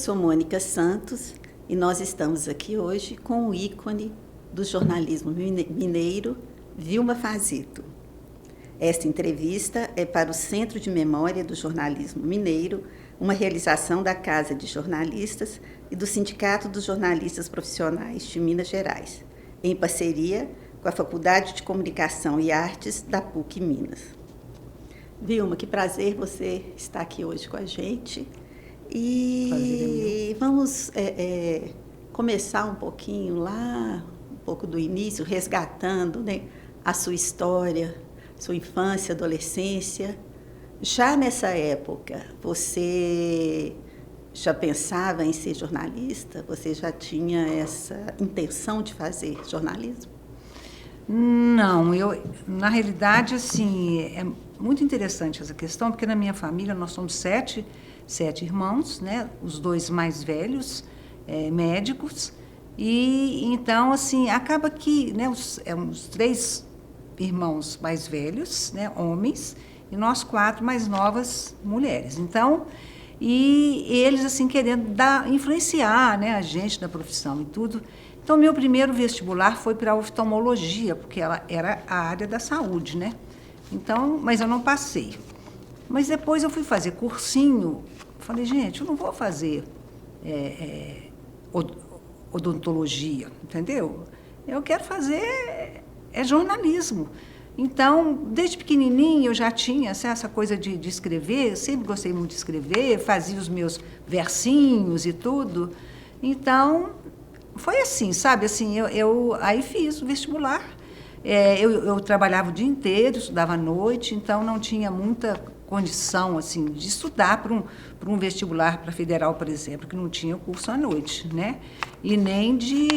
sou Mônica Santos e nós estamos aqui hoje com o ícone do jornalismo mineiro, Vilma Fazito. Esta entrevista é para o Centro de Memória do Jornalismo Mineiro, uma realização da Casa de Jornalistas e do Sindicato dos Jornalistas Profissionais de Minas Gerais, em parceria com a Faculdade de Comunicação e Artes da PUC Minas. Vilma, que prazer você estar aqui hoje com a gente. E vamos começar um pouquinho lá, um pouco do início, resgatando, né, a sua história, sua infância, adolescência. Já nessa época, você já pensava em ser jornalista? Você já tinha essa intenção de fazer jornalismo? Não, na realidade, assim, é muito interessante essa questão, porque na minha família nós somos sete irmãos, né? Os dois mais velhos, médicos, e então, assim, acaba que, né, os três irmãos mais velhos, né, homens, e nós quatro mais novas mulheres. Então, e eles, assim, querendo influenciar, né, a gente na profissão e tudo. Então, meu primeiro vestibular foi para a oftalmologia, porque ela era a área da saúde, né? Então, mas eu não passei. Mas depois eu fui fazer cursinho. Falei, gente, eu não vou fazer odontologia, entendeu? Eu quero fazer jornalismo. Então, desde pequenininho eu já tinha essa coisa de escrever, sempre gostei muito de escrever, fazia os meus versinhos e tudo. Então, foi assim, sabe? Assim, eu aí fiz o vestibular. Eu trabalhava o dia inteiro, estudava à noite, então não tinha muita condição assim de estudar para um vestibular para federal, por exemplo, que não tinha curso à noite, né? E nem de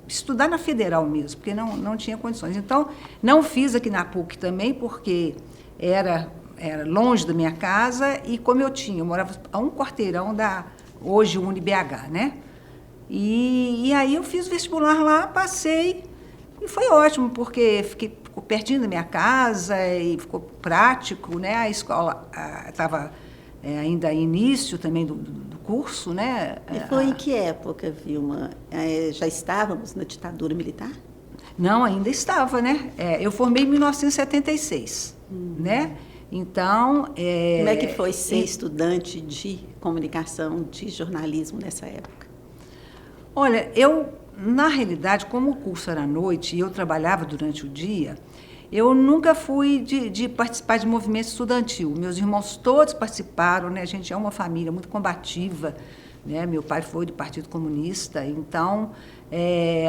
estudar na federal mesmo, porque não tinha condições. Então, não fiz aqui na PUC também, porque era longe da minha casa e como eu morava a um quarteirão da hoje UniBH, né? E aí eu fiz o vestibular lá, passei e foi ótimo, porque ficou pertinho da minha casa e ficou prático, né? A escola estava ainda início também do curso, né? E foi em que época, Vilma? Já estávamos na ditadura militar? Não, ainda estava, né? Eu formei em 1976, né? Então... Como é que foi ser estudante de comunicação, de jornalismo nessa época? Olha, na realidade, como o curso era à noite e eu trabalhava durante o dia, eu nunca fui de participar de movimento estudantil. Meus irmãos todos participaram, né? A gente é uma família muito combativa, né? Meu pai foi do Partido Comunista, então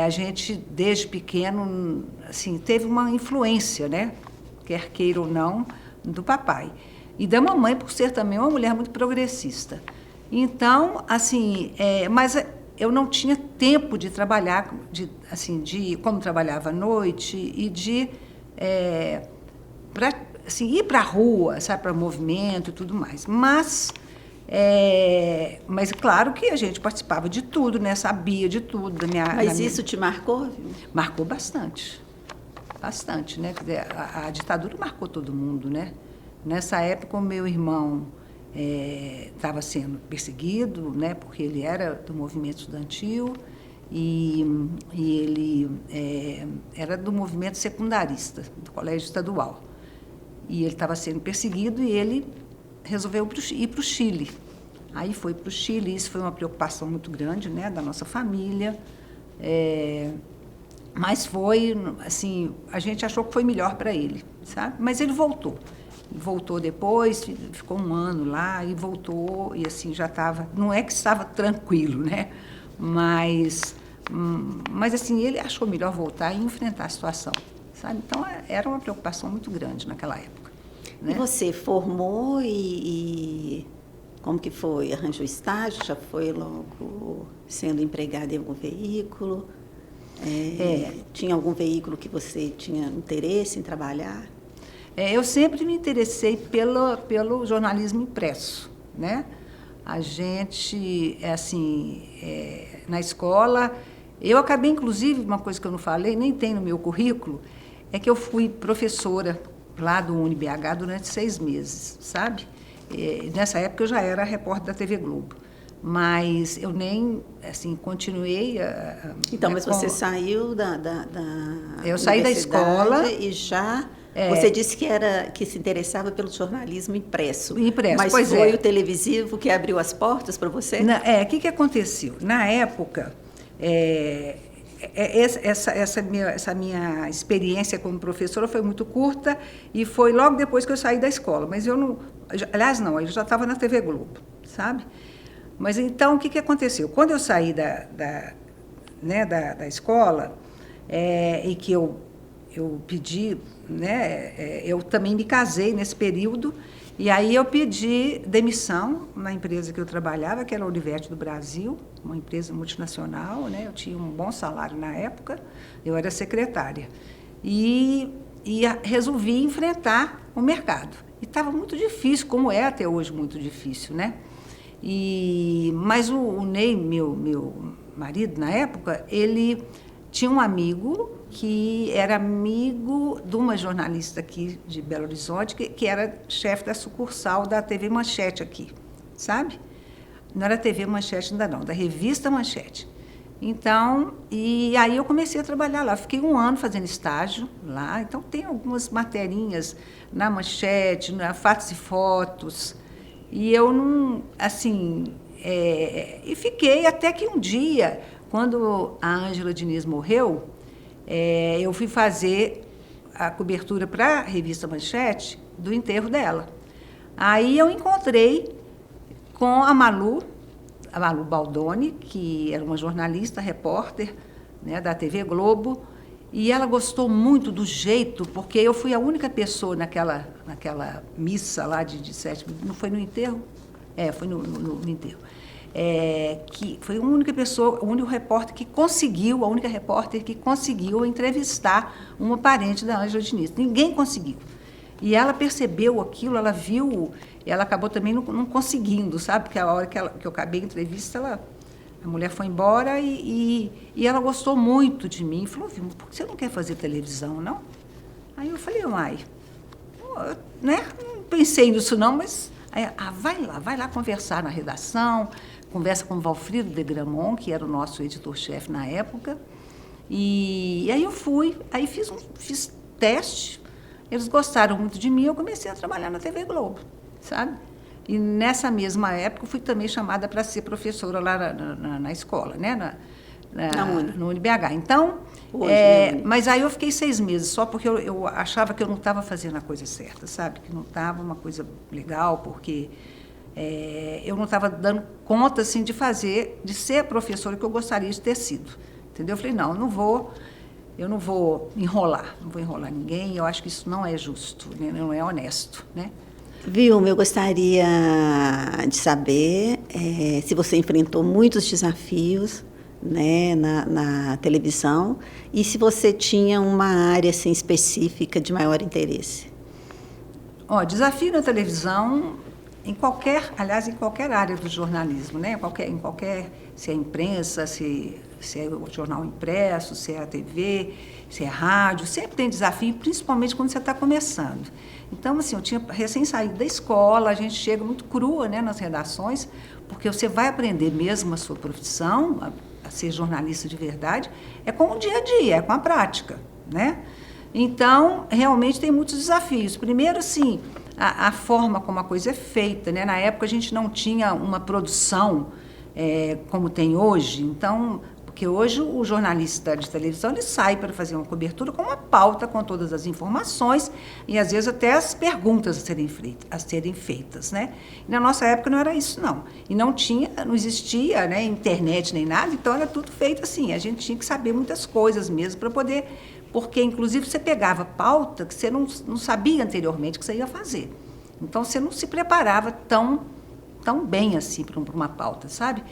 a gente, desde pequeno, assim, teve uma influência, né? Quer queira ou não, do papai. E da mamãe, por ser também uma mulher muito progressista. Então, assim, mas eu não tinha tempo de trabalhar, como trabalhava à noite, e de ir para a rua, sabe, para movimento e tudo mais. Mas claro que a gente participava de tudo, né? Sabia de tudo. Mas isso te marcou, viu? Marcou bastante. Bastante, né? Quer dizer, a ditadura marcou todo mundo, né? Nessa época, o meu irmão estava sendo perseguido, né, porque ele era do movimento estudantil e ele era do movimento secundarista, do colégio estadual. E ele estava sendo perseguido e ele resolveu ir para o Chile. Aí foi para o Chile, isso foi uma preocupação muito grande, né, da nossa família. Mas foi, assim, a gente achou que foi melhor para ele, sabe? Mas ele voltou. Voltou depois, ficou um ano lá e voltou, e assim, já estava, não é que estava tranquilo, né? Mas assim, ele achou melhor voltar e enfrentar a situação, sabe? Então, era uma preocupação muito grande naquela época. Né? E você formou e como que foi? Arranjou estágio? Já foi logo sendo empregada em algum veículo? Tinha algum veículo que você tinha interesse em trabalhar? Eu sempre me interessei pelo jornalismo impresso, né? A gente, assim, na escola, eu acabei, inclusive, uma coisa que eu não falei, nem tem no meu currículo, é que eu fui professora lá do UniBH durante 6 meses, sabe? Nessa época eu já era repórter da TV Globo. mas eu nem, assim, continuei Então, mas você saiu eu saí da escola e já... Você disse que se interessava pelo jornalismo impresso. Impresso, mas pois foi o televisivo que abriu as portas para você? O que aconteceu? Na época, essa minha experiência como professora foi muito curta e foi logo depois que eu saí da escola. Mas eu não... Aliás, não, eu já estava na TV Globo, sabe? Mas então, o que aconteceu? Quando eu saí da escola, e que eu pedi, né, eu também me casei nesse período, e aí eu pedi demissão na empresa que eu trabalhava, que era a Olivete do Brasil, uma empresa multinacional, né, eu tinha um bom salário na época, eu era secretária. E resolvi enfrentar o mercado. E estava muito difícil, como é até hoje muito difícil, né? Mas o Ney, meu marido, na época, ele tinha um amigo que era amigo de uma jornalista aqui de Belo Horizonte, que era chefe da sucursal da TV Manchete aqui, sabe? Não era TV Manchete ainda não, da revista Manchete. Então, e aí eu comecei a trabalhar lá. Fiquei 1 ano fazendo estágio lá, então tem algumas materinhas na Manchete, na Fatos e Fotos, e eu não, assim, e fiquei até que um dia, quando a Ângela Diniz morreu, eu fui fazer a cobertura para a revista Manchete do enterro dela. Aí eu encontrei com a Malu Baldoni, que era uma jornalista, repórter, né, da TV Globo, e ela gostou muito do jeito, porque eu fui a única pessoa naquela missa lá de sétimo, não foi no enterro? Foi no enterro. Que foi a única pessoa, a única repórter que conseguiu entrevistar uma parente da Ângela Diniz. Ninguém conseguiu. E ela percebeu aquilo, ela viu, ela acabou também não conseguindo, sabe? Porque a hora que eu acabei a entrevista, a mulher foi embora e ela gostou muito de mim. Falou, Vilma, por que você não quer fazer televisão, não? Aí eu falei, né? Não pensei nisso não, mas aí, vai lá conversar na redação, conversa com o Valfrido de Gramont, que era o nosso editor-chefe na época. E aí eu fui, aí fiz teste, eles gostaram muito de mim, eu comecei a trabalhar na TV Globo, sabe? E nessa mesma época eu fui também chamada para ser professora lá na escola, né? No UniBH. Então, mas aí eu fiquei 6 meses, só porque eu achava que eu não estava fazendo a coisa certa, sabe? Que não estava uma coisa legal, porque eu não estava dando conta, assim, de ser a professora que eu gostaria de ter sido. Entendeu? Eu falei, não, eu não vou enrolar ninguém, eu acho que isso não é justo, né? Não é honesto, né? Vilma, eu gostaria de saber se você enfrentou muitos desafios, né, na televisão e se você tinha uma área assim, específica de maior interesse. Desafio na televisão, em qualquer área do jornalismo, né? Se é imprensa, se é o jornal impresso, se é a TV, se é a rádio, sempre tem desafio, principalmente quando você está começando. Então, assim, eu tinha recém saído da escola, a gente chega muito crua, né, nas redações, porque você vai aprender mesmo a sua profissão, a ser jornalista de verdade, é com o dia a dia, é com a prática, né? Então, realmente tem muitos desafios. Primeiro, assim, a forma como a coisa é feita, né? Na época a gente não tinha uma produção como tem hoje, então, porque hoje o jornalista de televisão ele sai para fazer uma cobertura com uma pauta, com todas as informações e às vezes até as perguntas a serem feitas, né? E na nossa época não era isso, não. E não existia, né, internet nem nada, então era tudo feito assim. A gente tinha que saber muitas coisas mesmo para poder, porque inclusive você pegava pauta que você não sabia anteriormente que você ia fazer. Então você não se preparava tão bem assim para uma pauta, sabe?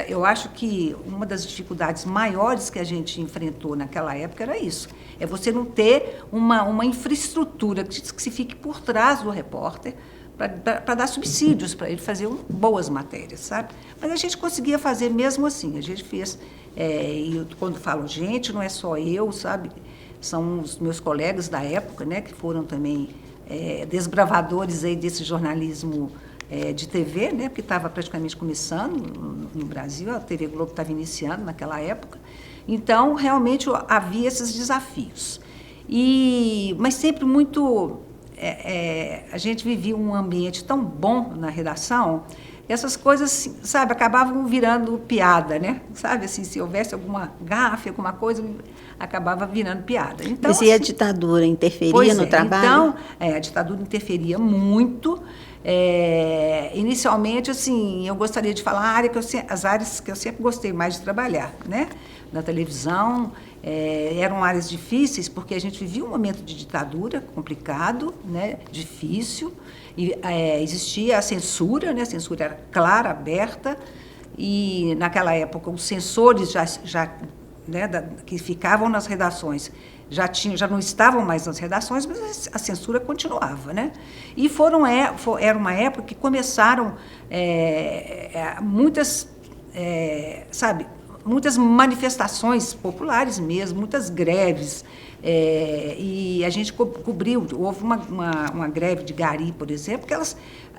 Eu acho que uma das dificuldades maiores que a gente enfrentou naquela época era isso. É você não ter uma infraestrutura que se fique por trás do repórter para dar subsídios para ele fazer boas matérias, sabe? Mas a gente conseguia fazer mesmo assim. A gente fez, e quando falo gente, não é só eu, sabe? São os meus colegas da época, né, que foram também desbravadores aí desse jornalismo de TV, né, porque estava praticamente começando no Brasil, a TV Globo estava iniciando naquela época. Então, realmente, havia esses desafios. Mas sempre muito... a gente vivia um ambiente tão bom na redação, essas coisas, sabe, acabavam virando piada, né? Sabe, assim, se houvesse alguma gafe, alguma coisa, acabava virando piada. Então, mas e a ditadura interferia no trabalho? Então, a ditadura interferia muito. Inicialmente, assim, eu gostaria de falar as áreas que eu sempre gostei mais de trabalhar, né? Na televisão, eram áreas difíceis, porque a gente vivia um momento de ditadura complicado, né? Difícil, e existia a censura, né? A censura era clara, aberta, e naquela época os censores já né, que ficavam nas redações já não estavam mais nas redações, mas a censura continuava, né? E era uma época que começaram muitas, sabe, muitas manifestações populares mesmo, muitas greves, e a gente cobriu. Houve uma greve de gari, por exemplo, que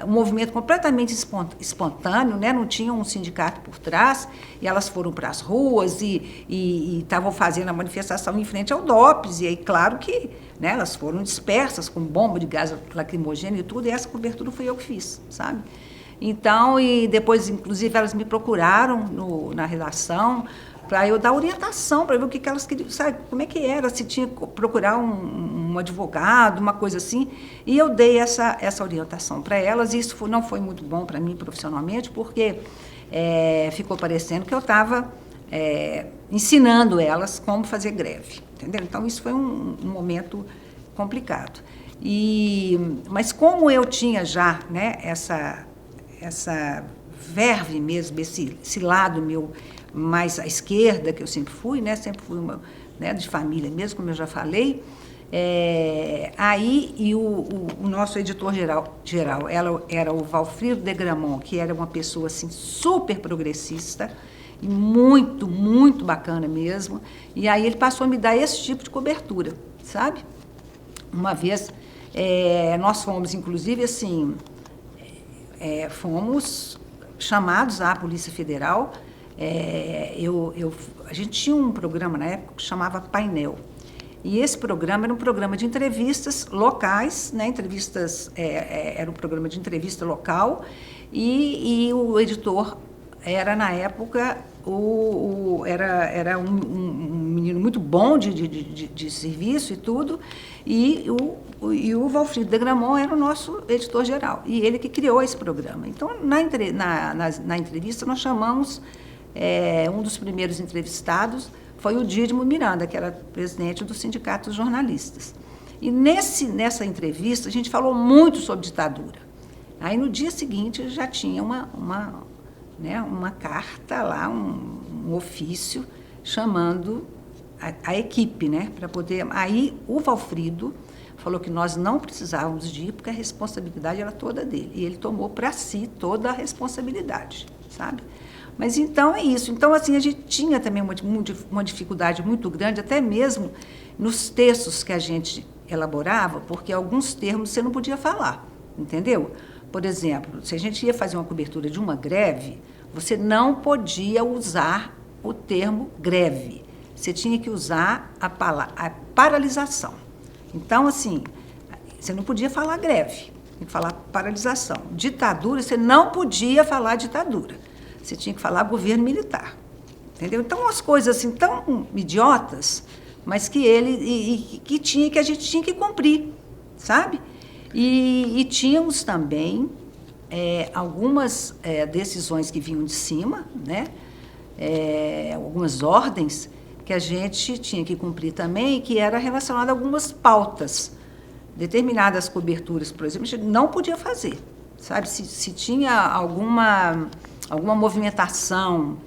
um movimento completamente espontâneo, né? Não tinha um sindicato por trás, e elas foram para as ruas e estavam fazendo a manifestação em frente ao DOPS, e aí, claro que, né, elas foram dispersas com bomba de gás lacrimogêneo e tudo, e essa cobertura foi eu que fiz, sabe? Então, e depois, inclusive, elas me procuraram na redação para eu dar orientação, para ver o que elas queriam, sabe, como é que era, se tinha que procurar um advogado, uma coisa assim, e eu dei essa orientação para elas, e isso não foi muito bom para mim profissionalmente, porque ficou parecendo que eu estava ensinando elas como fazer greve, entendeu? Então, isso foi um momento complicado. Mas como eu tinha já, né, essa verve mesmo, esse lado meu mais à esquerda, que eu sempre fui, né, né, de família mesmo, como eu já falei, o nosso editor geral era o Valfrido de Gramont, que era uma pessoa assim, super progressista, e muito, muito bacana mesmo, e aí ele passou a me dar esse tipo de cobertura, sabe? Uma vez, nós fomos, inclusive, assim, fomos chamados à Polícia Federal. A gente tinha um programa na época que chamava Painel. E esse programa era um programa de entrevistas locais, né? Era um programa de entrevista local, e o editor era, na época, era um menino muito bom de serviço e tudo, e o Valfrido de Gramont era o nosso editor-geral, e ele que criou esse programa. Então, na entrevista, nós chamamos, um dos primeiros entrevistados foi o Dídimo Miranda, que era presidente do Sindicato dos Jornalistas. E nessa entrevista, a gente falou muito sobre ditadura. Aí, no dia seguinte, já tinha uma carta lá, um ofício, chamando a equipe, né, para poder... Aí, o Valfrido falou que nós não precisávamos de ir, porque a responsabilidade era toda dele. E ele tomou para si toda a responsabilidade, sabe? Mas, então, é isso. Então, assim, a gente tinha também uma dificuldade muito grande, até mesmo nos textos que a gente elaborava, porque alguns termos você não podia falar, entendeu? Por exemplo, se a gente ia fazer uma cobertura de uma greve, você não podia usar o termo greve. Você tinha que usar a paralisação. Então, assim, você não podia falar greve, tem que falar paralisação. Ditadura, você não podia falar ditadura. Você tinha que falar governo militar. Entendeu? Então, umas coisas assim tão idiotas, mas que a gente tinha que cumprir, sabe? E tínhamos também algumas decisões que vinham de cima, né? Algumas ordens que a gente tinha que cumprir também, que era relacionada a algumas pautas. Determinadas coberturas, por exemplo, a gente não podia fazer, sabe? Se tinha alguma movimentação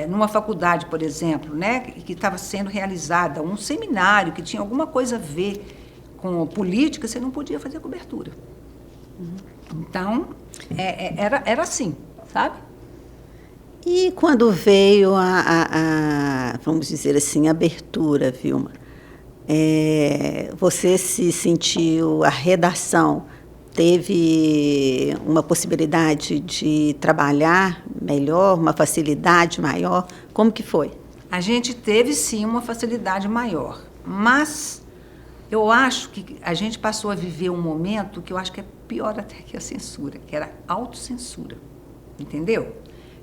numa faculdade, por exemplo, né, que estava sendo realizada, um seminário que tinha alguma coisa a ver com política, você não podia fazer cobertura. Então, era assim, sabe? E quando veio vamos dizer assim, a abertura, Vilma, você se sentiu, a redação teve uma possibilidade de trabalhar melhor, uma facilidade maior? Como que foi? A gente teve, sim, uma facilidade maior, mas eu acho que a gente passou a viver um momento que eu acho que é pior até que a censura, que era a autocensura, entendeu?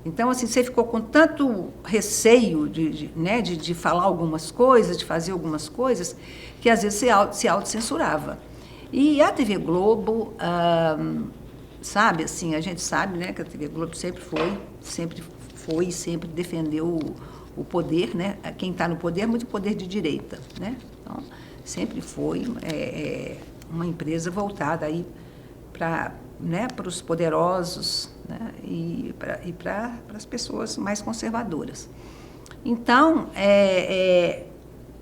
Então, assim, você ficou com tanto receio de falar algumas coisas, de fazer algumas coisas, que às vezes se autocensurava. E a TV Globo, sabe, assim, a gente sabe, né, que a TV Globo sempre foi e sempre defendeu o poder, né? Quem está no poder é muito poder de direita, né? Então, sempre foi uma empresa voltada aí para, né, os poderosos, né, e para as pessoas mais conservadoras. Então,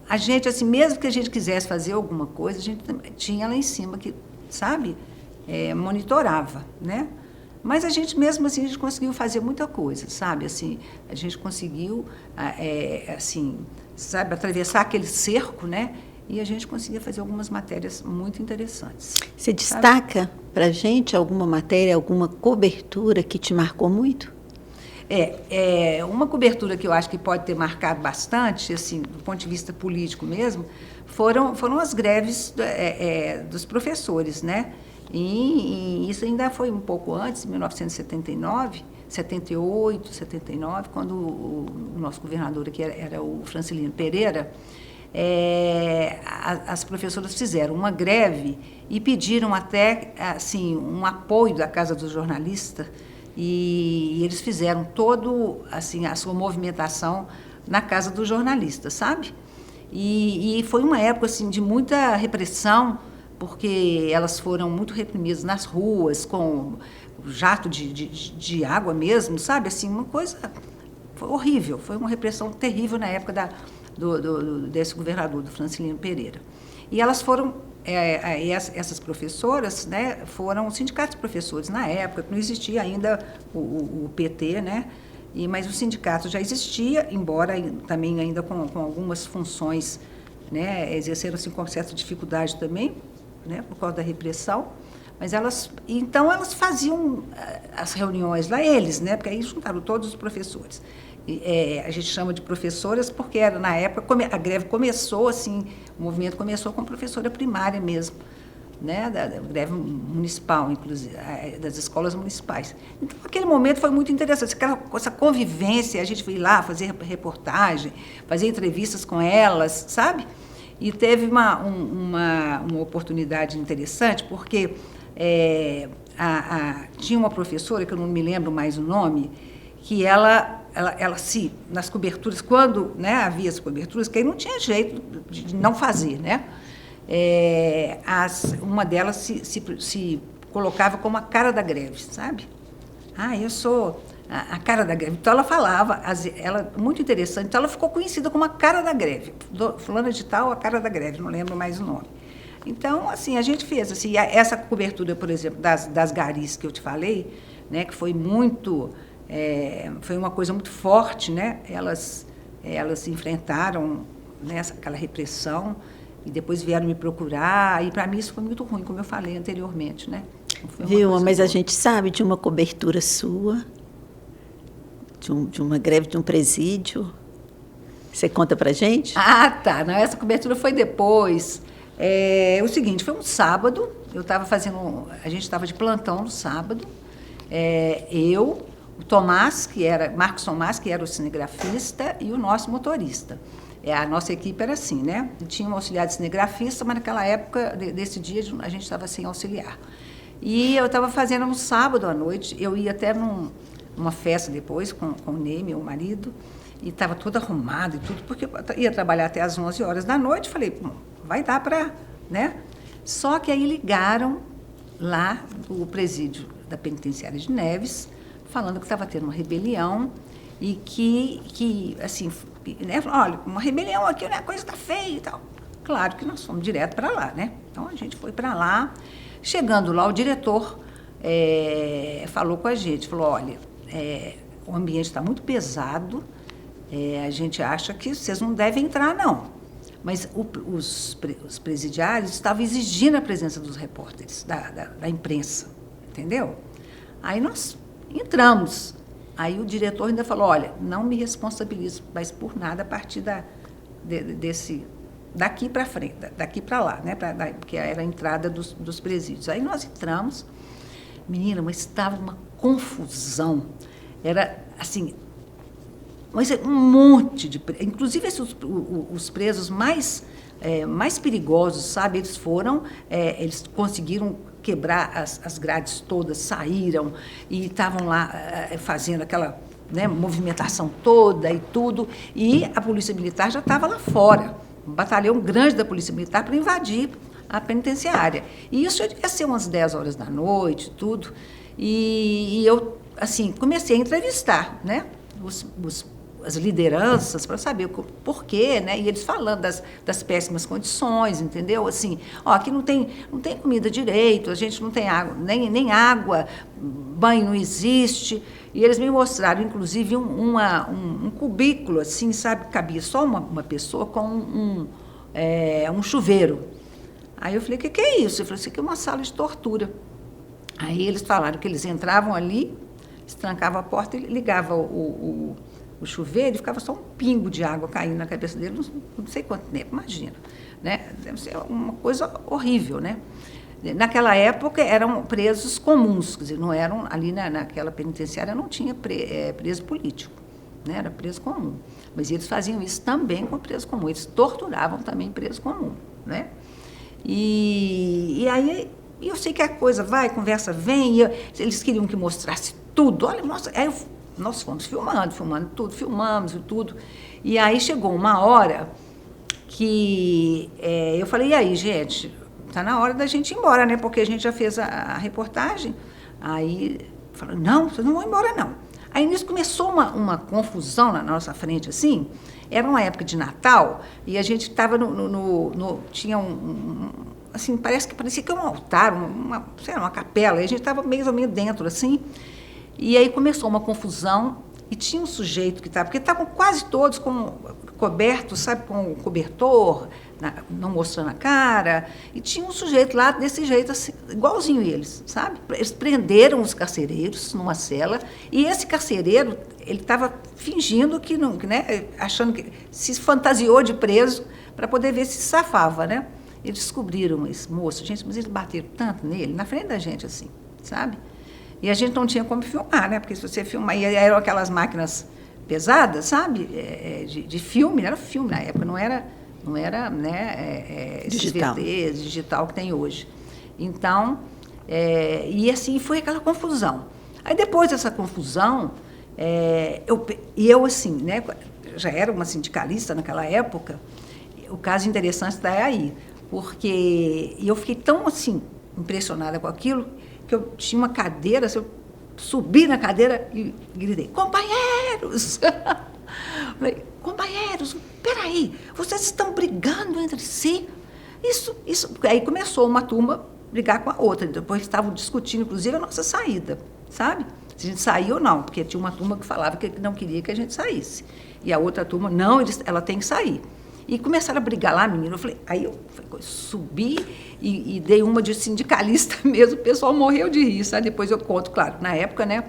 a gente, assim, mesmo que a gente quisesse fazer alguma coisa, a gente tinha lá em cima que, sabe, monitorava, né? Mas a gente, mesmo assim, a gente conseguiu fazer muita coisa, sabe? Assim, a gente conseguiu, assim, sabe, atravessar aquele cerco, né? E a gente conseguia fazer algumas matérias muito interessantes. Você destaca para a gente alguma matéria, alguma cobertura que te marcou muito? Uma cobertura que eu acho que pode ter marcado bastante, assim, do ponto de vista político mesmo, foram as greves dos professores, né? E isso ainda foi um pouco antes, em 1979, 78, 79, quando o nosso governador aqui era o Francilino Pereira. As professoras fizeram uma greve e pediram até, assim, um apoio da Casa do Jornalista, e eles fizeram todo, assim, a sua movimentação na Casa do Jornalista, sabe? E foi uma época, assim, de muita repressão, porque elas foram muito reprimidas nas ruas, com jato de água mesmo, sabe? Assim, uma coisa foi horrível, foi uma repressão terrível na época desse governador, do Francilino Pereira. E elas foram, essas professoras, né, foram sindicatos de professores na época, não existia ainda o PT, né? Mas o sindicato já existia, embora também ainda com algumas funções, né, exerceram-se com certa dificuldade também, né, por causa da repressão, mas elas faziam as reuniões lá, né, porque aí juntaram todos os professores. A gente chama de professoras porque era, na época, a greve começou, assim, o movimento começou com professora primária mesmo, né, da greve municipal, inclusive, das escolas municipais. Então, aquele momento foi muito interessante, essa convivência, a gente foi lá fazer reportagem, fazer entrevistas com elas, sabe? E teve uma oportunidade interessante, porque tinha uma professora, que eu não me lembro mais o nome, que ela nas coberturas, quando, né, havia as coberturas, que aí não tinha jeito de não fazer, né? Uma delas se colocava como a cara da greve, sabe? Eu sou a cara da greve. Então, ela falava, muito interessante, então ela ficou conhecida como a cara da greve. Fulana de tal, a cara da greve, não lembro mais o nome. Então, assim, a gente fez, assim, essa cobertura, por exemplo, das garis que eu te falei, né, que foi muito, foi uma coisa muito forte, né? Elas se enfrentaram, né, aquela repressão, e depois vieram me procurar, e para mim isso foi muito ruim, como eu falei anteriormente, né? Mas boa. A gente sabe de uma cobertura sua, de uma greve de um presídio. Você conta pra gente? Tá. Não, essa cobertura foi depois. O seguinte, foi um sábado, a gente estava de plantão no sábado, eu, o Marcos Tomás, que era o cinegrafista, e o nosso motorista. A nossa equipe era assim, né? Tinha um auxiliar de cinegrafista, mas naquela época, desse dia, a gente estava sem auxiliar. E eu estava fazendo no sábado à noite, eu ia até numa festa depois com o Ney, meu marido, e estava toda arrumada e tudo, porque eu ia trabalhar até às 11 horas da noite. Falei, vai dar para, né? Só que aí ligaram lá do presídio da penitenciária de Neves, falando que estava tendo uma rebelião e que assim, né? Olha, uma rebelião aqui, né? A coisa está feia e tal. Claro que nós fomos direto para lá, né? Então, a gente foi para lá. Chegando lá, o diretor falou com a gente, falou, olha, o ambiente está muito pesado, a gente acha que vocês não devem entrar, não. Mas os presidiários estavam exigindo a presença dos repórteres, da imprensa, entendeu? Aí nós entramos. Aí o diretor ainda falou, olha, não me responsabilizo mais por nada a partir daqui para frente, daqui para lá, né? Porque era a entrada dos presídios. Aí nós entramos, menina, mas estava uma confusão. Era assim, mas um monte de presos, inclusive os presos mais perigosos, sabe? Eles conseguiram quebrar as grades todas, saíram e estavam lá fazendo aquela, né, movimentação toda e tudo, e a Polícia Militar já estava lá fora, um batalhão grande da Polícia Militar para invadir a penitenciária. E isso ia ser umas 10 horas da noite, tudo, e eu, assim, comecei a entrevistar, né, as lideranças para saber o porquê, né? E eles falando das péssimas condições, entendeu? Assim, ó, aqui não tem comida direito, a gente não tem água, nem água, banho não existe. E eles me mostraram, inclusive, um cubículo, assim, sabe? Cabia só uma pessoa com um chuveiro. Aí eu falei, o que é isso? Eu falei, isso aqui é uma sala de tortura. Aí eles falaram que eles entravam ali, trancavam a porta e ligavam o chuveiro e ficava só um pingo de água caindo na cabeça dele, não sei quanto tempo, imagina. Né? Deve ser uma coisa horrível, né? Naquela época eram presos comuns, quer dizer, não eram, ali naquela penitenciária não tinha preso político, né? Era preso comum. Mas eles faziam isso também com preso comum, eles torturavam também preso comum, né? E aí eu sei que a coisa vai, a conversa vem, eles queriam que mostrasse tudo, olha, nossa, aí nós fomos filmando tudo, filmamos e tudo. E aí chegou uma hora que eu falei, e aí, gente, está na hora da gente ir embora, né? Porque a gente já fez a reportagem. Aí falaram, não, vocês não vão embora, não. Aí nisso começou uma confusão na nossa frente, assim. Era uma época de Natal e a gente estava tinha assim, parecia que um altar, sei lá, uma capela, e a gente estava mais ou menos dentro, assim. E aí começou uma confusão e tinha um sujeito que estava, porque estavam quase todos cobertos, sabe, com o cobertor, não mostrando a cara, e tinha um sujeito lá desse jeito, assim, igualzinho eles, sabe? Eles prenderam os carcereiros numa cela, e esse carcereiro, ele estava fingindo que não, né, achando que se fantasiou de preso para poder ver se safava, né? Eles descobriram esse moço, gente, mas eles bateram tanto nele, na frente da gente, assim, sabe? E a gente não tinha como filmar, né? Porque se você filmar, e eram aquelas máquinas pesadas, sabe? De filme, era filme na época, não era né, digital que tem hoje. Então, e assim foi aquela confusão. Aí depois dessa confusão, eu assim, né, já era uma sindicalista naquela época, o caso interessante está aí, porque eu fiquei tão assim impressionada com aquilo, que eu tinha uma cadeira, assim, eu subi na cadeira e gritei, companheiros! Falei, companheiros, peraí, vocês estão brigando entre si? Isso. Aí começou uma turma a brigar com a outra, depois estavam discutindo, inclusive, a nossa saída, sabe? Se a gente saía ou não, porque tinha uma turma que falava que não queria que a gente saísse. E a outra turma, não, ela tem que sair. E começaram a brigar lá, menino. Aí eu subi e dei uma de sindicalista mesmo. O pessoal morreu de rir, sabe? Depois eu conto, claro. Na época, né?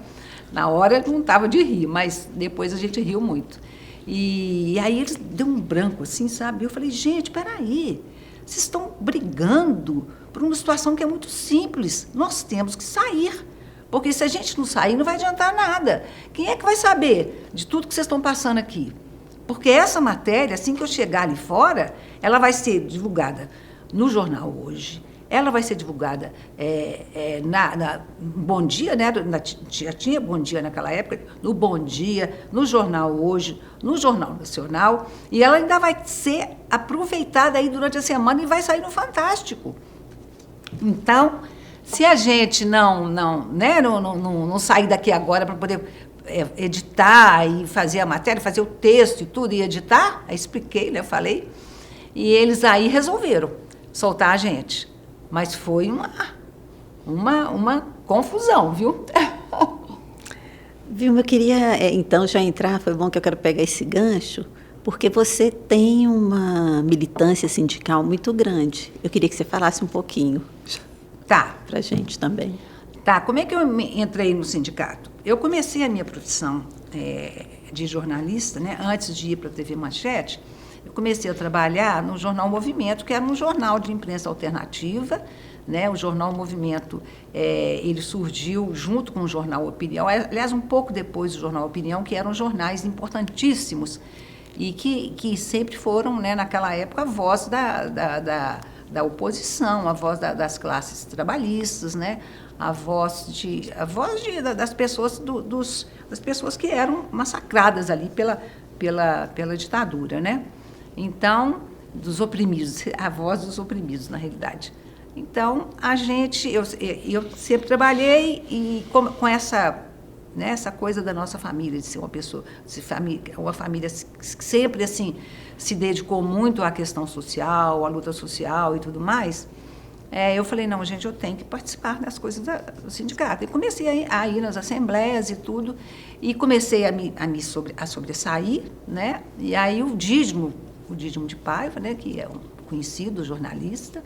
Na hora não estava de rir, mas depois a gente riu muito. E aí eles deu um branco, assim, sabe? Eu falei, gente, peraí. Vocês estão brigando por uma situação que é muito simples. Nós temos que sair. Porque se a gente não sair, não vai adiantar nada. Quem é que vai saber de tudo que vocês estão passando aqui? Porque essa matéria, assim que eu chegar ali fora, ela vai ser divulgada no jornal Hoje, ela vai ser divulgada Bom Dia, né? Já tinha Bom Dia naquela época, no Bom Dia, no jornal Hoje, no Jornal Nacional, e ela ainda vai ser aproveitada aí durante a semana e vai sair no Fantástico. Então, se a gente não sair daqui agora para poder editar e fazer a matéria, fazer o texto e tudo, e editar, aí expliquei, né, eu falei, e eles aí resolveram soltar a gente. Mas foi uma confusão, viu? Vilma, eu queria, então, já entrar, foi bom que eu quero pegar esse gancho, porque você tem uma militância sindical muito grande. Eu queria que você falasse um pouquinho Tá. para a gente também. Tá, como é que eu entrei no sindicato? Eu comecei a minha profissão de jornalista, né? Antes de ir para a TV Manchete, eu comecei a trabalhar no jornal Movimento, que era um jornal de imprensa alternativa, né? O jornal Movimento, ele surgiu junto com o jornal Opinião, aliás, um pouco depois do jornal Opinião, que eram jornais importantíssimos e que sempre foram, né, naquela época, a voz da oposição, a voz das classes trabalhistas, né? A voz das pessoas das pessoas que eram massacradas ali pela ditadura, né? Então, dos oprimidos, a voz dos oprimidos, na realidade. Então, eu sempre trabalhei e com essa, né, essa coisa da nossa família, de ser uma família que sempre assim se dedicou muito à questão social, à luta social e tudo mais. Eu falei, não, gente, eu tenho que participar das coisas do sindicato. E comecei a ir nas assembleias e tudo, e comecei a sobressair, né? E aí o Dídimo de Paiva, né, que é um conhecido jornalista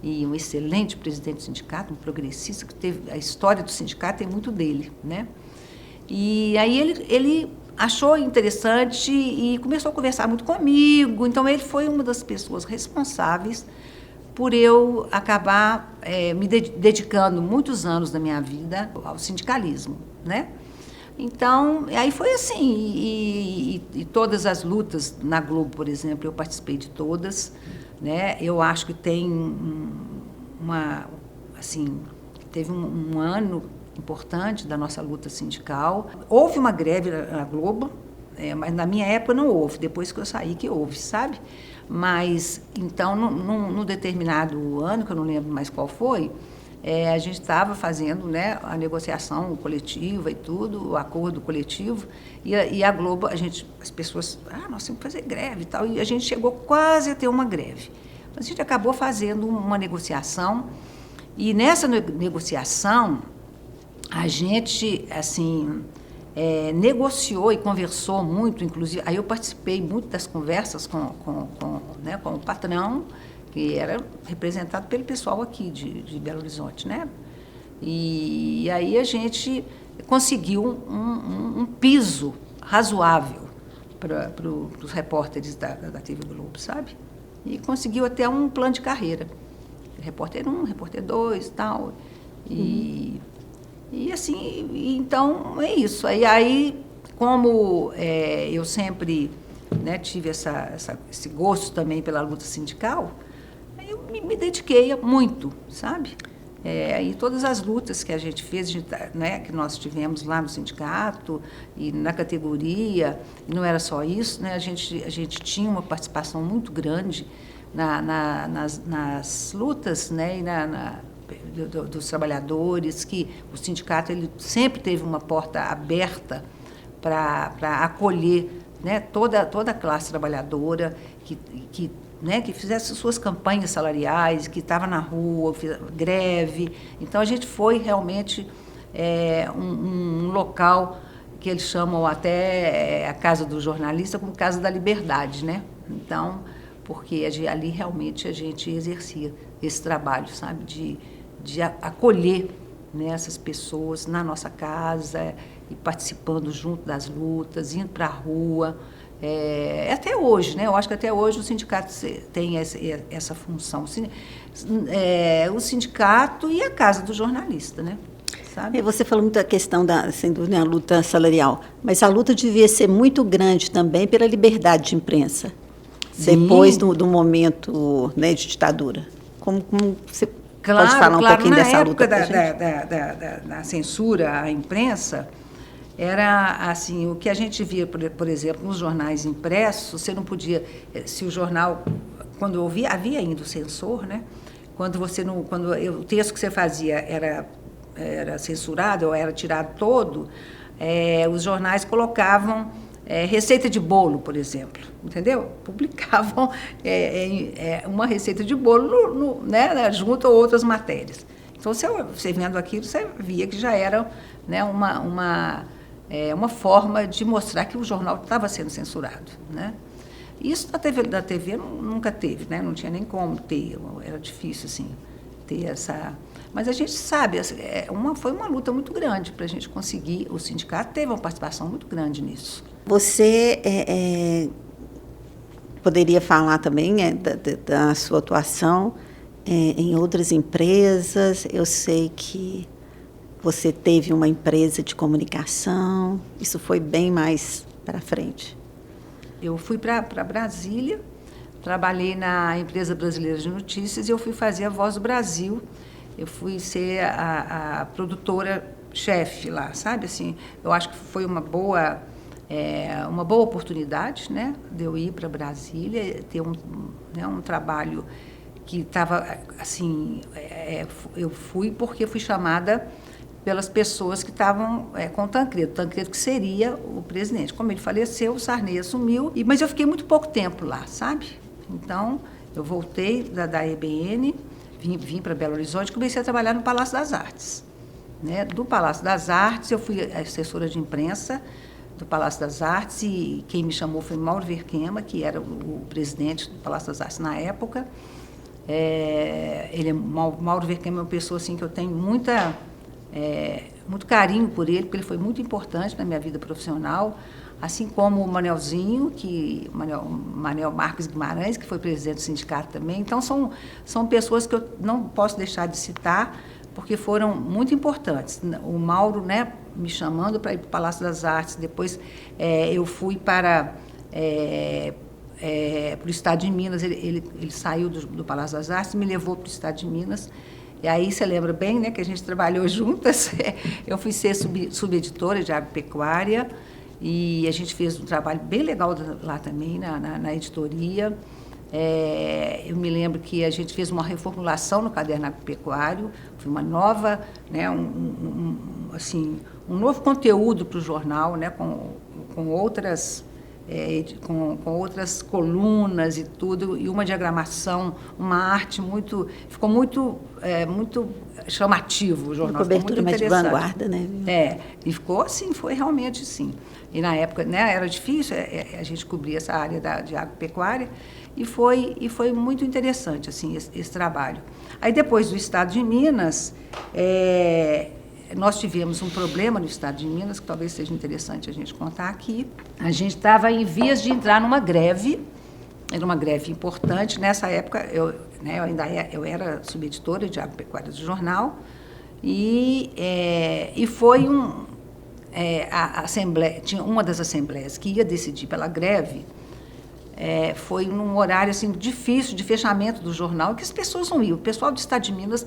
e um excelente presidente do sindicato, um progressista, que teve a história do sindicato, tem muito dele, né? E aí ele achou interessante e começou a conversar muito comigo. Então, ele foi uma das pessoas responsáveis por eu acabar me dedicando muitos anos da minha vida ao sindicalismo, né? Então, aí foi assim, e todas as lutas na Globo, por exemplo, eu participei de todas, né? Eu acho que tem teve um ano importante da nossa luta sindical. Houve uma greve na Globo, mas na minha época não houve, depois que eu saí que houve, sabe? Mas, então, num determinado ano, que eu não lembro mais qual foi, a gente estava fazendo, né, a negociação coletiva e tudo, o acordo coletivo, e a Globo, as pessoas, nós temos que fazer greve e tal, e a gente chegou quase a ter uma greve. Mas a gente acabou fazendo uma negociação, e nessa negociação, a gente, assim, negociou e conversou muito, inclusive, aí eu participei muito das conversas com o patrão, que era representado pelo pessoal aqui de Belo Horizonte, né? E aí a gente conseguiu um piso razoável para os repórteres da TV Globo, sabe? E conseguiu até um plano de carreira. Repórter 1, repórter 2 e tal. E assim, então é isso. Aí como eu sempre, né, tive esse gosto também pela luta sindical, aí eu me dediquei muito, sabe? E todas as lutas que a gente fez, né, que nós tivemos lá no sindicato e na categoria, e não era só isso, né, a gente tinha uma participação muito grande nas lutas, né, e dos trabalhadores, que o sindicato ele sempre teve uma porta aberta para acolher, né, toda a classe trabalhadora né, que fizesse suas campanhas salariais, que estava na rua, greve. Então, a gente foi realmente um local que eles chamam até a Casa do Jornalista como Casa da Liberdade, né? Então, porque ali realmente a gente exercia esse trabalho, sabe, de acolher, né, essas pessoas na nossa casa e participando junto das lutas, indo para a rua. Até hoje, né? Eu acho que até hoje o sindicato tem essa função. O sindicato e a Casa do Jornalista, né? Sabe? Você falou muito da questão sem dúvida, a luta salarial, mas a luta devia ser muito grande também pela liberdade de imprensa, sim, depois do momento, né, de ditadura. Como você pode falar um pouquinho dessa luta pra gente? Na época da censura à imprensa, era assim, o que a gente via, por exemplo, nos jornais impressos, você não podia, se o jornal, quando havia ainda o censor, né? Quando o texto que você fazia era censurado ou era tirado todo, os jornais colocavam receita de bolo, por exemplo, entendeu? Publicavam uma receita de bolo né, junto a outras matérias. Então, você vendo aquilo, você via que já era, né, uma forma de mostrar que o jornal estava sendo censurado, né? Isso da TV nunca teve, né? Não tinha nem como ter, era difícil, assim, ter essa... Mas a gente sabe, foi uma luta muito grande para a gente conseguir, o sindicato teve uma participação muito grande nisso. Você poderia falar também da sua atuação em outras empresas. Eu sei que você teve uma empresa de comunicação, isso foi bem mais para frente. Eu fui para Brasília, trabalhei na Empresa Brasileira de Notícias e eu fui fazer a Voz do Brasil. Eu fui ser a produtora-chefe lá, sabe? Assim, eu acho que foi uma boa oportunidade, né, de eu ir para Brasília, ter um trabalho que estava, assim, eu fui porque fui chamada pelas pessoas que estavam com o Tancredo que seria o presidente. Como ele faleceu, o Sarney assumiu, mas eu fiquei muito pouco tempo lá, sabe? Então, eu voltei da EBN, vim para Belo Horizonte e comecei a trabalhar no Palácio das Artes. Né? Do Palácio das Artes, eu fui assessora de imprensa do Palácio das Artes e quem me chamou foi Mauro Verquema, que era o presidente do Palácio das Artes na época. Mauro Verquema é uma pessoa assim, que eu tenho muito carinho por ele, porque ele foi muito importante na minha vida profissional, assim como o Manelzinho, Manel Marques Guimarães, que foi presidente do sindicato também. Então, são pessoas que eu não posso deixar de citar, porque foram muito importantes. O Mauro, né, me chamando para ir para o Palácio das Artes, depois eu fui para o Estado de Minas, ele saiu do Palácio das Artes e me levou para o Estado de Minas. E aí, você lembra bem, né, que a gente trabalhou juntas. Eu fui ser subeditora de agropecuária e a gente fez um trabalho bem legal lá também, na editoria. Eu me lembro que a gente fez uma reformulação no Caderno Agropecuário, foi uma nova, né, um novo conteúdo para o jornal, né, com outras colunas e tudo, e uma diagramação, uma arte ficou muito chamativo o jornal. Uma cobertura mais de vanguarda, né? E ficou assim, foi realmente assim. E na época, né, era difícil a gente cobrir essa área de agropecuária, e foi muito interessante assim, esse trabalho. Aí depois do Estado de Minas, nós tivemos um problema no Estado de Minas, que talvez seja interessante a gente contar aqui. A gente estava em vias de entrar numa greve, era uma greve importante. Nessa época, eu era subeditora de agropecuária do jornal, e foi a assembleia, tinha uma das assembleias que ia decidir pela greve. Foi num horário assim, difícil de fechamento do jornal, que as pessoas não iam. O pessoal do Estado de Minas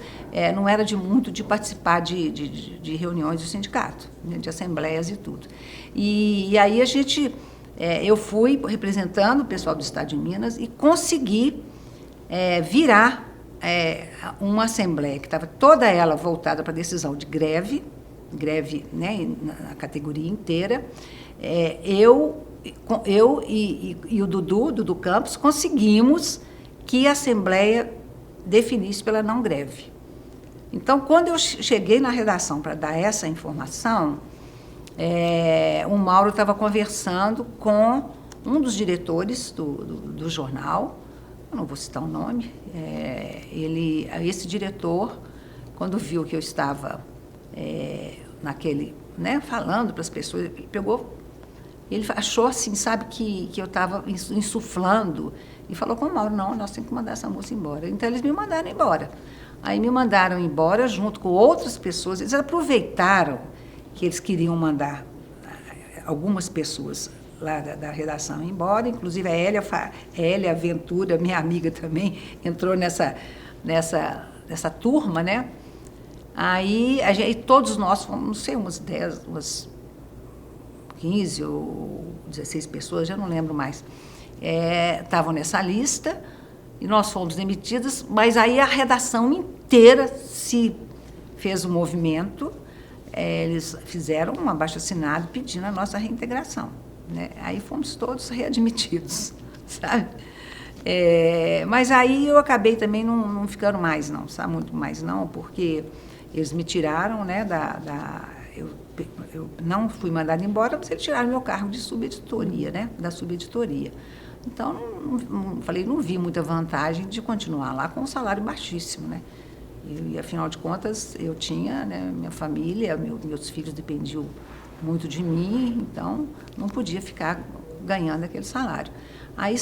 não era muito de participar de reuniões do sindicato, né, de assembleias e tudo. E aí eu fui representando o pessoal do Estado de Minas e consegui virar uma assembleia que estava toda ela voltada para a decisão de greve, né, na categoria inteira. Eu e o Dudu Campos conseguimos que a Assembleia definisse pela não greve. Então, quando eu cheguei na redação para dar essa informação, o Mauro estava conversando com um dos diretores do jornal, eu não vou citar o nome, esse diretor, quando viu que eu estava falando para as pessoas, ele achou assim, sabe, que eu estava insuflando, e falou com o Mauro, não, nós temos que mandar essa moça embora. Então, eles me mandaram embora. Aí me mandaram embora junto com outras pessoas. Eles aproveitaram que eles queriam mandar algumas pessoas lá da redação embora, inclusive a Hélia Ventura, minha amiga também, entrou nessa turma, né? Aí todos nós fomos, não sei, umas 15 ou 16 pessoas, já não lembro mais, estavam nessa lista, e nós fomos demitidas, mas aí a redação inteira se fez um movimento, eles fizeram um abaixo-assinado pedindo a nossa reintegração, né? Aí fomos todos readmitidos, sabe? Mas aí eu acabei também não ficando mais, não, sabe? Muito mais não, porque eles me tiraram, né, eu não fui mandada embora, mas eles tiraram meu cargo de subeditoria, né, da subeditoria. Então, não vi muita vantagem de continuar lá com um salário baixíssimo, né? E, afinal de contas, eu tinha, né, minha família, meus filhos dependiam muito de mim, então não podia ficar ganhando aquele salário. Aí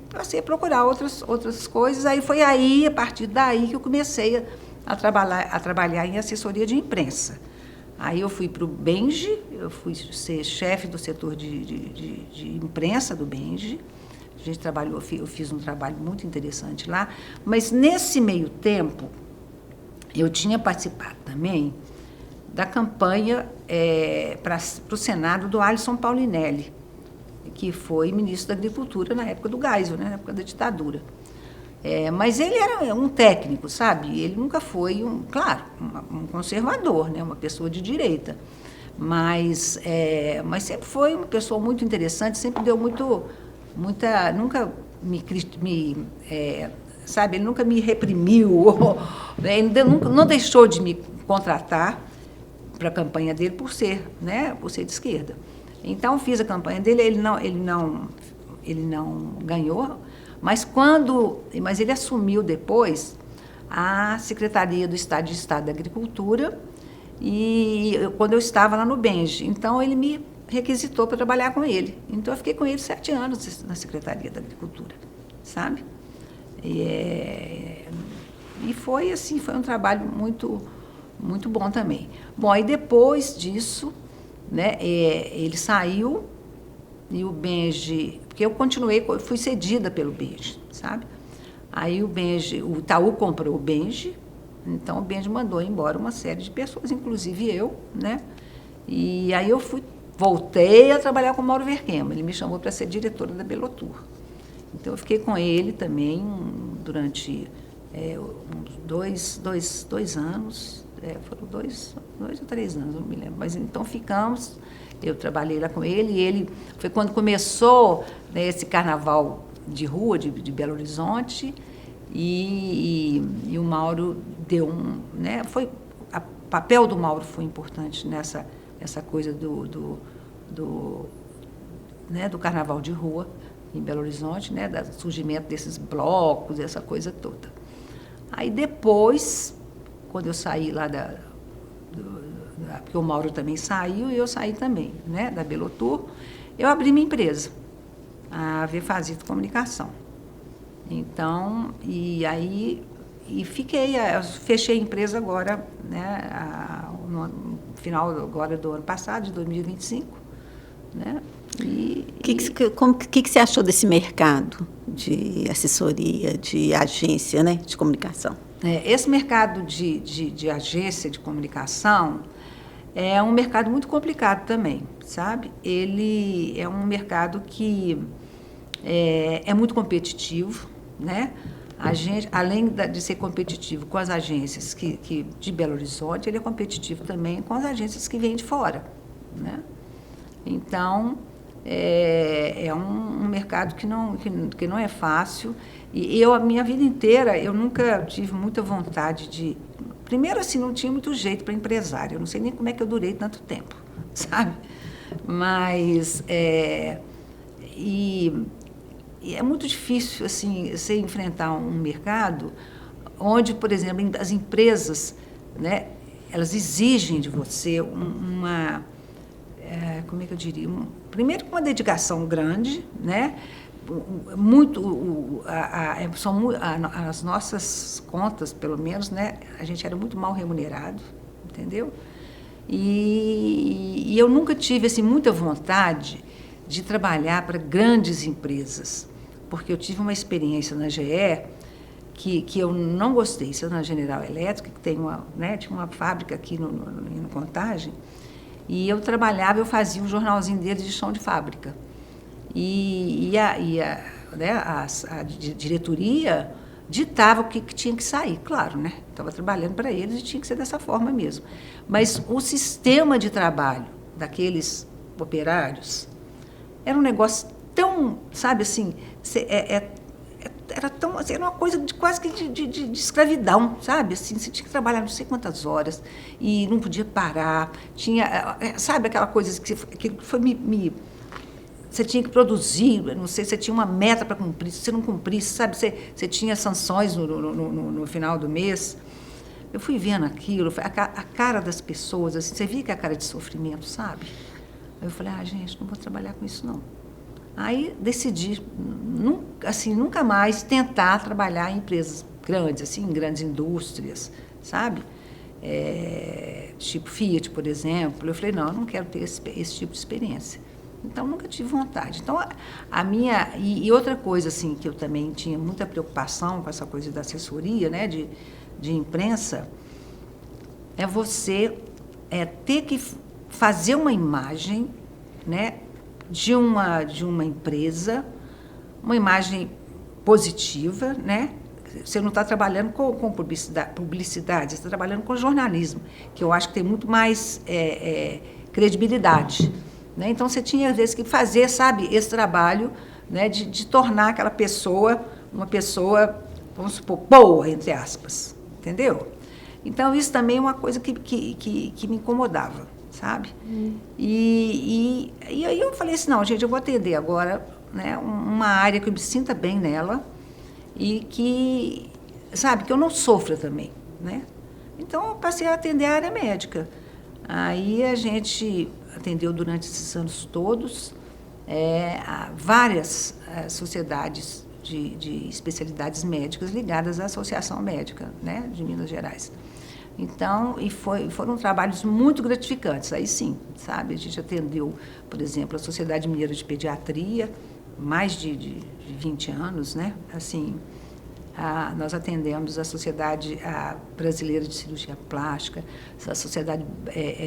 passei a procurar outras coisas, aí a partir daí que eu comecei a trabalhar em assessoria de imprensa. Aí eu fui para o Benji, eu fui ser chefe do setor de imprensa do Benji. A gente trabalhou, eu fiz um trabalho muito interessante lá, mas nesse meio tempo eu tinha participado também da campanha para o Senado do Alisson Paulinelli, que foi ministro da Agricultura na época do Geisel, né, na época da ditadura. Mas ele era um técnico, sabe? Ele nunca foi, um conservador, né, uma pessoa de direita. Mas sempre foi uma pessoa muito interessante, sempre deu nunca sabe, ele nunca me reprimiu, ele não deixou de me contratar para a campanha dele por ser de esquerda. Então, fiz a campanha dele, ele não ganhou, mas ele assumiu depois a Secretaria do Estado da Agricultura, quando eu estava lá no Benji. Então, ele me requisitou para trabalhar com ele. Então, eu fiquei com ele 7 anos na Secretaria da Agricultura, sabe? E foi assim, foi um trabalho muito, muito bom também. Bom, aí depois disso, né, ele saiu e o Benji, porque eu fui cedida pelo Benji, sabe? Aí o Itaú comprou o Benji, então o Benji mandou embora uma série de pessoas, inclusive eu, né? E aí voltei a trabalhar com o Mauro Verquema, ele me chamou para ser diretora da Belotur. Então eu fiquei com ele também durante uns 2 anos, foram 2 ou 3 anos, não me lembro, mas então ficamos, eu trabalhei lá com ele, e ele foi quando começou, né, esse carnaval de rua de Belo Horizonte, e o Mauro deu né, o papel do Mauro foi importante nessa coisa do carnaval de rua em Belo Horizonte, né, do surgimento desses blocos, essa coisa toda. Aí depois, quando eu saí lá porque o Mauro também saiu e eu saí também, né, da Belotur, eu abri minha empresa, a Vefazito Comunicação. Então, fechei a empresa agora, né, no final agora do ano passado, de 2025, né? O que você achou desse mercado de assessoria, de agência, né, de comunicação? Esse mercado de agência de comunicação é um mercado muito complicado também, sabe? Ele é um mercado que é muito competitivo, né? Além de ser competitivo com as agências de Belo Horizonte, ele é competitivo também com as agências que vêm de fora, né? Então, é um mercado que não é fácil. E a minha vida inteira, eu nunca tive muita vontade de... Primeiro, assim, não tinha muito jeito para empresário. Eu não sei nem como é que eu durei tanto tempo, sabe? Mas... E é muito difícil, assim, você enfrentar um mercado onde, por exemplo, as empresas, né, elas exigem de você como é que eu diria? Primeiro, uma dedicação grande, né? As nossas contas, pelo menos, né, a gente era muito mal remunerado, entendeu? E eu nunca tive assim, muita vontade de trabalhar para grandes empresas, porque eu tive uma experiência na GE que eu não gostei. Isso é na General Electric, que tinha uma fábrica aqui no Contagem, e eu fazia o jornalzinho deles de chão de fábrica. E a diretoria ditava o que tinha que sair, claro, né? Estava trabalhando para eles e tinha que ser dessa forma mesmo. Mas o sistema de trabalho daqueles operários era um negócio tão, sabe assim, era tão, assim, era uma coisa quase que de escravidão, sabe? Assim, você tinha que trabalhar não sei quantas horas e não podia parar. Tinha, sabe aquela coisa que foi você tinha que produzir, não sei, você tinha uma meta para cumprir, se você não cumprisse, sabe, você tinha sanções no final do mês. Eu fui vendo aquilo, a cara das pessoas, assim, você via que é a cara de sofrimento, sabe? Aí eu falei, gente, não vou trabalhar com isso, não. Aí decidi, assim, nunca mais tentar trabalhar em empresas grandes, assim, em grandes indústrias, sabe? Tipo Fiat, por exemplo. Eu falei, não, eu não quero ter esse tipo de experiência. Então, nunca tive vontade. Então, a minha... E outra coisa, assim, que eu também tinha muita preocupação com essa coisa da assessoria, né, de imprensa, é você ter que fazer uma imagem, né, de uma empresa, uma imagem positiva, né? Você não está trabalhando com publicidade, você está trabalhando com jornalismo, que eu acho que tem muito mais credibilidade. Né? Então, você tinha, às vezes, que fazer, sabe, esse trabalho, né, de tornar aquela pessoa uma pessoa, vamos supor, boa, entre aspas. Entendeu? Então, isso também é uma coisa que me incomodava, sabe? E aí eu falei assim, não, gente, eu vou atender agora, né, uma área que eu me sinta bem nela e que, sabe, que eu não sofra também, né? Então, eu passei a atender a área médica. Aí a gente atendeu durante esses anos todos várias sociedades de especialidades médicas ligadas à Associação Médica, né, de Minas Gerais. Então, foram trabalhos muito gratificantes, aí sim, sabe? A gente atendeu, por exemplo, a Sociedade Mineira de Pediatria, mais de 20 anos, né? Assim, nós atendemos a Sociedade Brasileira de Cirurgia Plástica, a Sociedade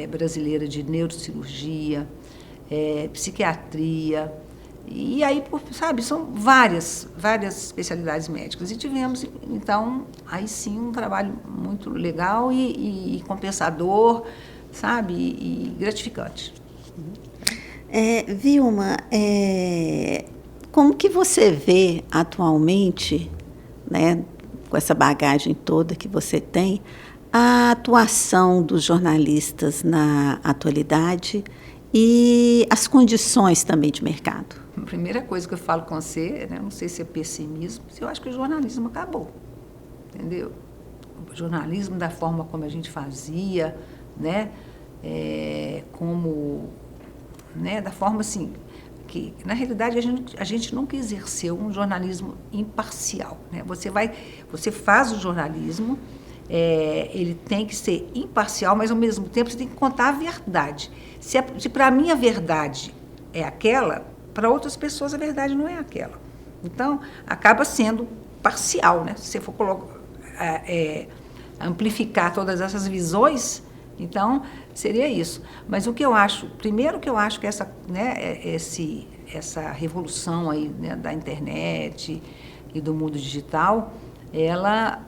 Brasileira de Neurocirurgia, Psiquiatria, e aí, sabe, são várias especialidades médicas. E tivemos, então, aí sim, um trabalho muito legal e compensador, sabe, e gratificante. Vilma, como que você vê atualmente, né, com essa bagagem toda que você tem, a atuação dos jornalistas na atualidade e as condições também de mercado? A primeira coisa que eu falo com você, né, não sei se é pessimismo, mas eu acho que o jornalismo acabou, entendeu? O jornalismo da forma como a gente fazia, né, da forma assim, que na realidade a gente nunca exerceu um jornalismo imparcial, né? Você faz o jornalismo, ele tem que ser imparcial, mas ao mesmo tempo você tem que contar a verdade. Se para mim a verdade é aquela, para outras pessoas a verdade não é aquela. Então, acaba sendo parcial, né? Se você for amplificar todas essas visões, então seria isso. Mas o que eu acho, primeiro que eu acho que essa revolução aí, né, da internet e do mundo digital, ela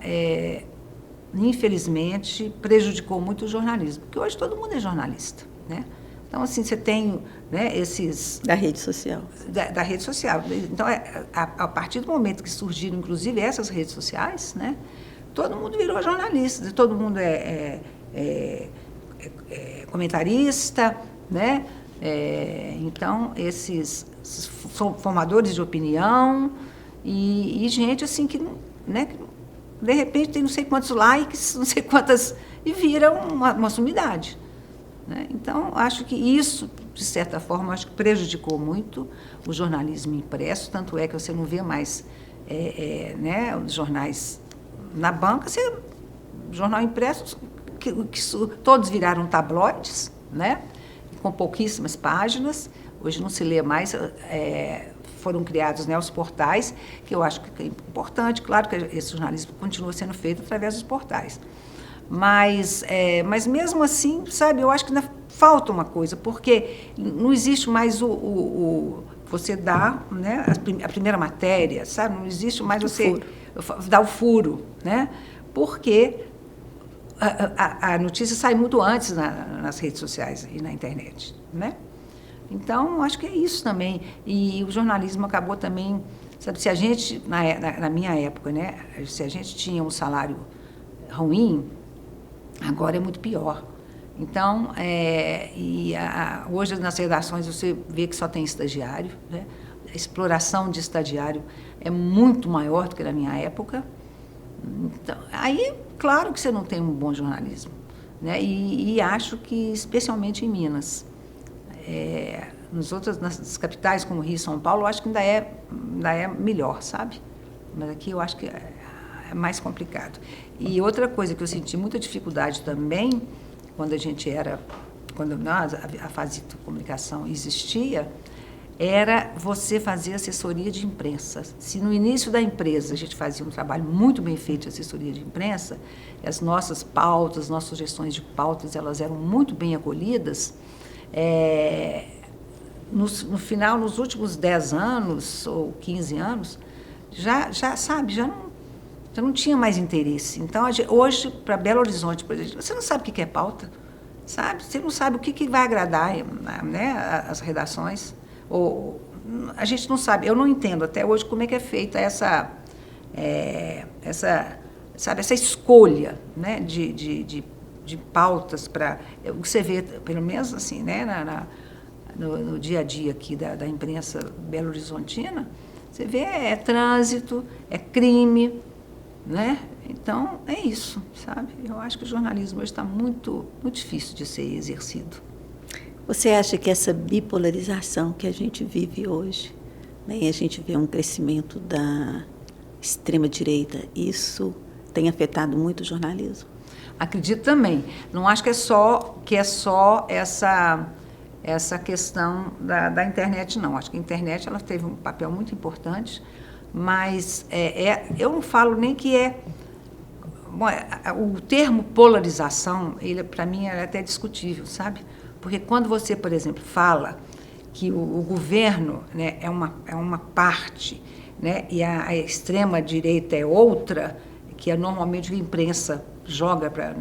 infelizmente prejudicou muito o jornalismo, porque hoje todo mundo é jornalista, né? Então, assim, você tem, né, esses... Da rede social. Da rede social. Então, a partir do momento que surgiram, inclusive, essas redes sociais, né, todo mundo virou jornalista, todo mundo é comentarista, né? Então, esses são formadores de opinião e gente, assim, que, né, que, de repente, tem não sei quantos likes, não sei quantas... e vira uma sumidade. Né? Então, acho que isso, de certa forma, acho que prejudicou muito o jornalismo impresso, tanto é que você não vê mais né, os jornais na banca, jornal impresso, que todos viraram tabloides, né, com pouquíssimas páginas, hoje não se lê mais, foram criados, né, os portais, que eu acho que é importante, claro que esse jornalismo continua sendo feito através dos portais. Mas mesmo assim, sabe, eu acho que ainda falta uma coisa, porque não existe mais você dar, né, a primeira matéria, sabe? Não existe mais você dar o furo, né? Porque a notícia sai muito antes nas redes sociais e na internet, né? Então, acho que é isso também. E o jornalismo acabou também, sabe, se a gente, na minha época, né, se a gente tinha um salário ruim, agora é muito pior. Então, hoje nas redações você vê que só tem estagiário, né? A exploração de estagiário é muito maior do que na minha época. Então, aí, claro que você não tem um bom jornalismo, né? E acho que, especialmente em Minas, nas capitais como Rio e São Paulo, eu acho que ainda é melhor, sabe? Mas aqui eu acho que é mais complicado. E outra coisa que eu senti muita dificuldade também, quando a Fazito Comunicação existia, era você fazer assessoria de imprensa. Se no início da empresa a gente fazia um trabalho muito bem feito de assessoria de imprensa, as nossas pautas, nossas sugestões de pautas, elas eram muito bem acolhidas, no final, nos últimos 10 anos ou 15 anos, já não tinha mais interesse. Então, hoje, para Belo Horizonte, por exemplo, você não sabe o que é pauta, sabe? Você não sabe o que vai agradar, né, as redações. A gente não sabe, eu não entendo até hoje como é que é feita essa escolha, né, de pautas para o que você vê, pelo menos assim, né, no dia a dia aqui da imprensa belo-horizontina, você vê trânsito, crime, né? Então, é isso, sabe? Eu acho que o jornalismo hoje está muito, muito difícil de ser exercido. Você acha que essa bipolarização que a gente vive hoje, né, e a gente vê um crescimento da extrema-direita, isso tem afetado muito o jornalismo? Acredito também. Não acho que é só essa questão da internet, não. Acho que a internet ela teve um papel muito importante, mas eu não falo nem que o termo polarização, ele para mim é até discutível, sabe? Porque quando você, por exemplo, fala que o governo, né, é uma parte, né, e a extrema-direita é outra, que normalmente a imprensa joga para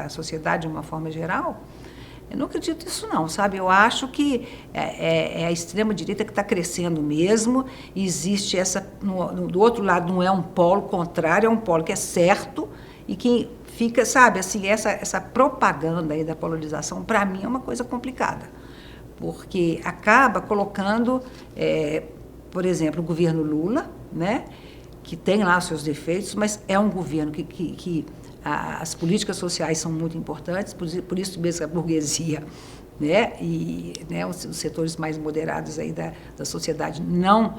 a sociedade de uma forma geral, eu não acredito nisso não, sabe? Eu acho que é a extrema-direita que está crescendo mesmo, e existe do outro lado não é um polo contrário, é um polo que é certo e que fica, sabe, assim, essa propaganda aí da polarização, para mim, é uma coisa complicada, porque acaba colocando, por exemplo, o governo Lula, né, que tem lá os seus defeitos, mas é um governo que as políticas sociais são muito importantes, por isso mesmo a burguesia, né, e né, os setores mais moderados aí da sociedade não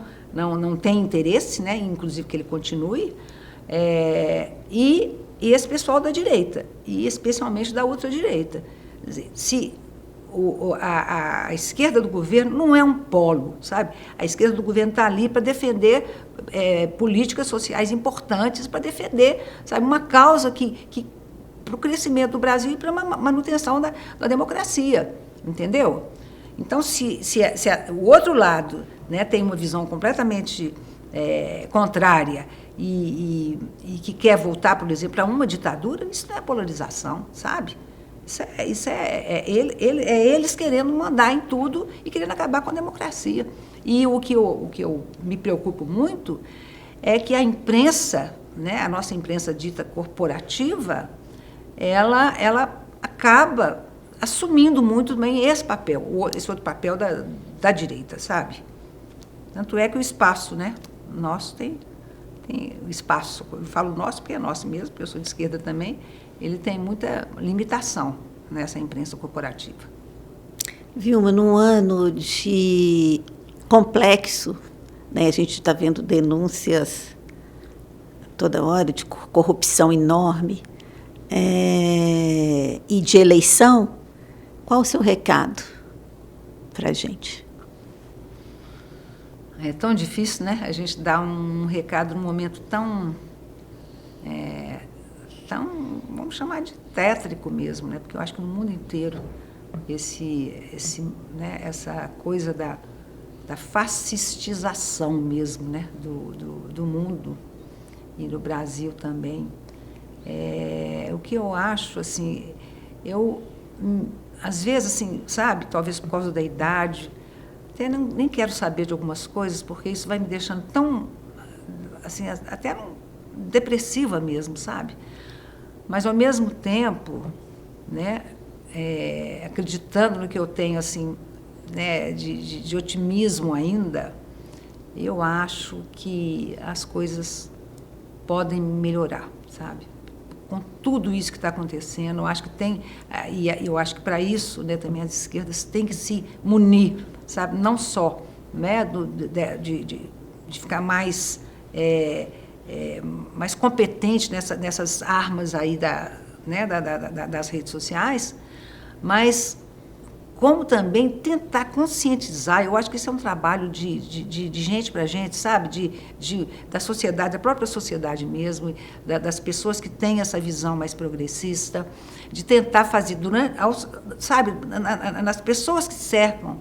têm interesse, né, inclusive que ele continue, e esse pessoal da direita, e especialmente da ultradireita. Quer dizer, se a esquerda do governo não é um polo, sabe? A esquerda do governo está ali para defender políticas sociais importantes, para defender, sabe, uma causa para o crescimento do Brasil e para a manutenção da democracia, entendeu? Então, se o outro lado, né, tem uma visão completamente contrária e que quer voltar, por exemplo, para uma ditadura, isso não é polarização, sabe? Isso é eles querendo mandar em tudo e querendo acabar com a democracia. E o que eu me preocupo muito é que a imprensa, né, a nossa imprensa dita corporativa, ela acaba assumindo muito bem esse outro papel da direita, sabe? Tanto é que o espaço, né, nosso tem o espaço, eu falo nosso porque é nosso mesmo, porque eu sou de esquerda também, ele tem muita limitação nessa imprensa corporativa. Vilma, num ano de complexo, né, a gente está vendo denúncias toda hora de corrupção enorme e de eleição, qual o seu recado para a gente? É tão difícil, né? A gente dar um recado num momento tão, vamos chamar de tétrico mesmo, né? Porque eu acho que no mundo inteiro né, essa coisa da fascistização mesmo, né, do mundo e do Brasil também. O que eu acho, assim, às vezes, assim, sabe, talvez por causa da idade, até nem quero saber de algumas coisas, porque isso vai me deixando tão, assim, até depressiva mesmo, sabe? Mas, ao mesmo tempo, né, acreditando no que eu tenho, assim, né, de otimismo ainda, eu acho que as coisas podem melhorar, sabe? Com tudo isso que está acontecendo, eu acho que tem, e eu acho que para isso, né, também as esquerdas têm que se munir, sabe? Não só, né, de ficar mais mais competente nessas armas aí né, das redes sociais, mas como também tentar conscientizar. Eu acho que isso é um trabalho de gente para gente, sabe? Da sociedade, da própria sociedade mesmo, das pessoas que têm essa visão mais progressista, de tentar fazer, sabe, nas pessoas que cercam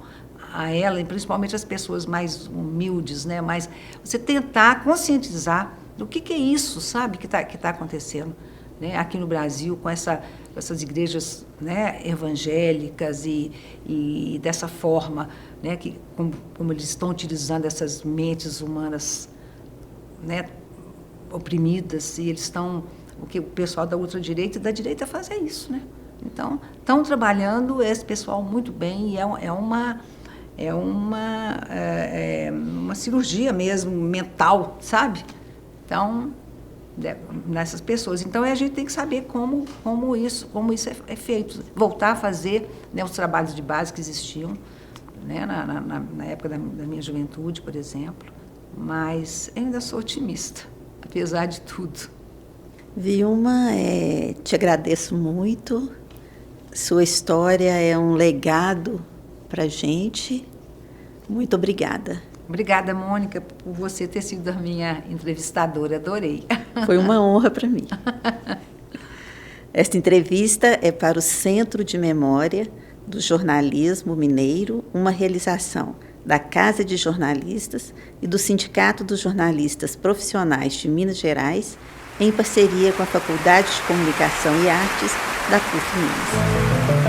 a ela, e principalmente as pessoas mais humildes, né? Mas você tentar conscientizar do que é isso, sabe, que tá acontecendo, né, aqui no Brasil, com essas igrejas, né, evangélicas e dessa forma, né, como eles estão utilizando essas mentes humanas, né, oprimidas, e eles estão, o que o pessoal da ultradireita e da direita faz é isso, né? Então, estão trabalhando esse pessoal muito bem, e é uma cirurgia mesmo mental, sabe? Então, nessas pessoas. Então, a gente tem que saber como isso é feito. Voltar a fazer, né, os trabalhos de base que existiam, né, na época da minha juventude, por exemplo. Mas ainda sou otimista, apesar de tudo. Vilma, te agradeço muito. Sua história é um legado para a gente. Muito obrigada. Obrigada, Mônica, por você ter sido a minha entrevistadora. Adorei. Foi uma honra para mim. Esta entrevista é para o Centro de Memória do Jornalismo Mineiro, uma realização da Casa de Jornalistas e do Sindicato dos Jornalistas Profissionais de Minas Gerais, em parceria com a Faculdade de Comunicação e Artes da PUC Minas.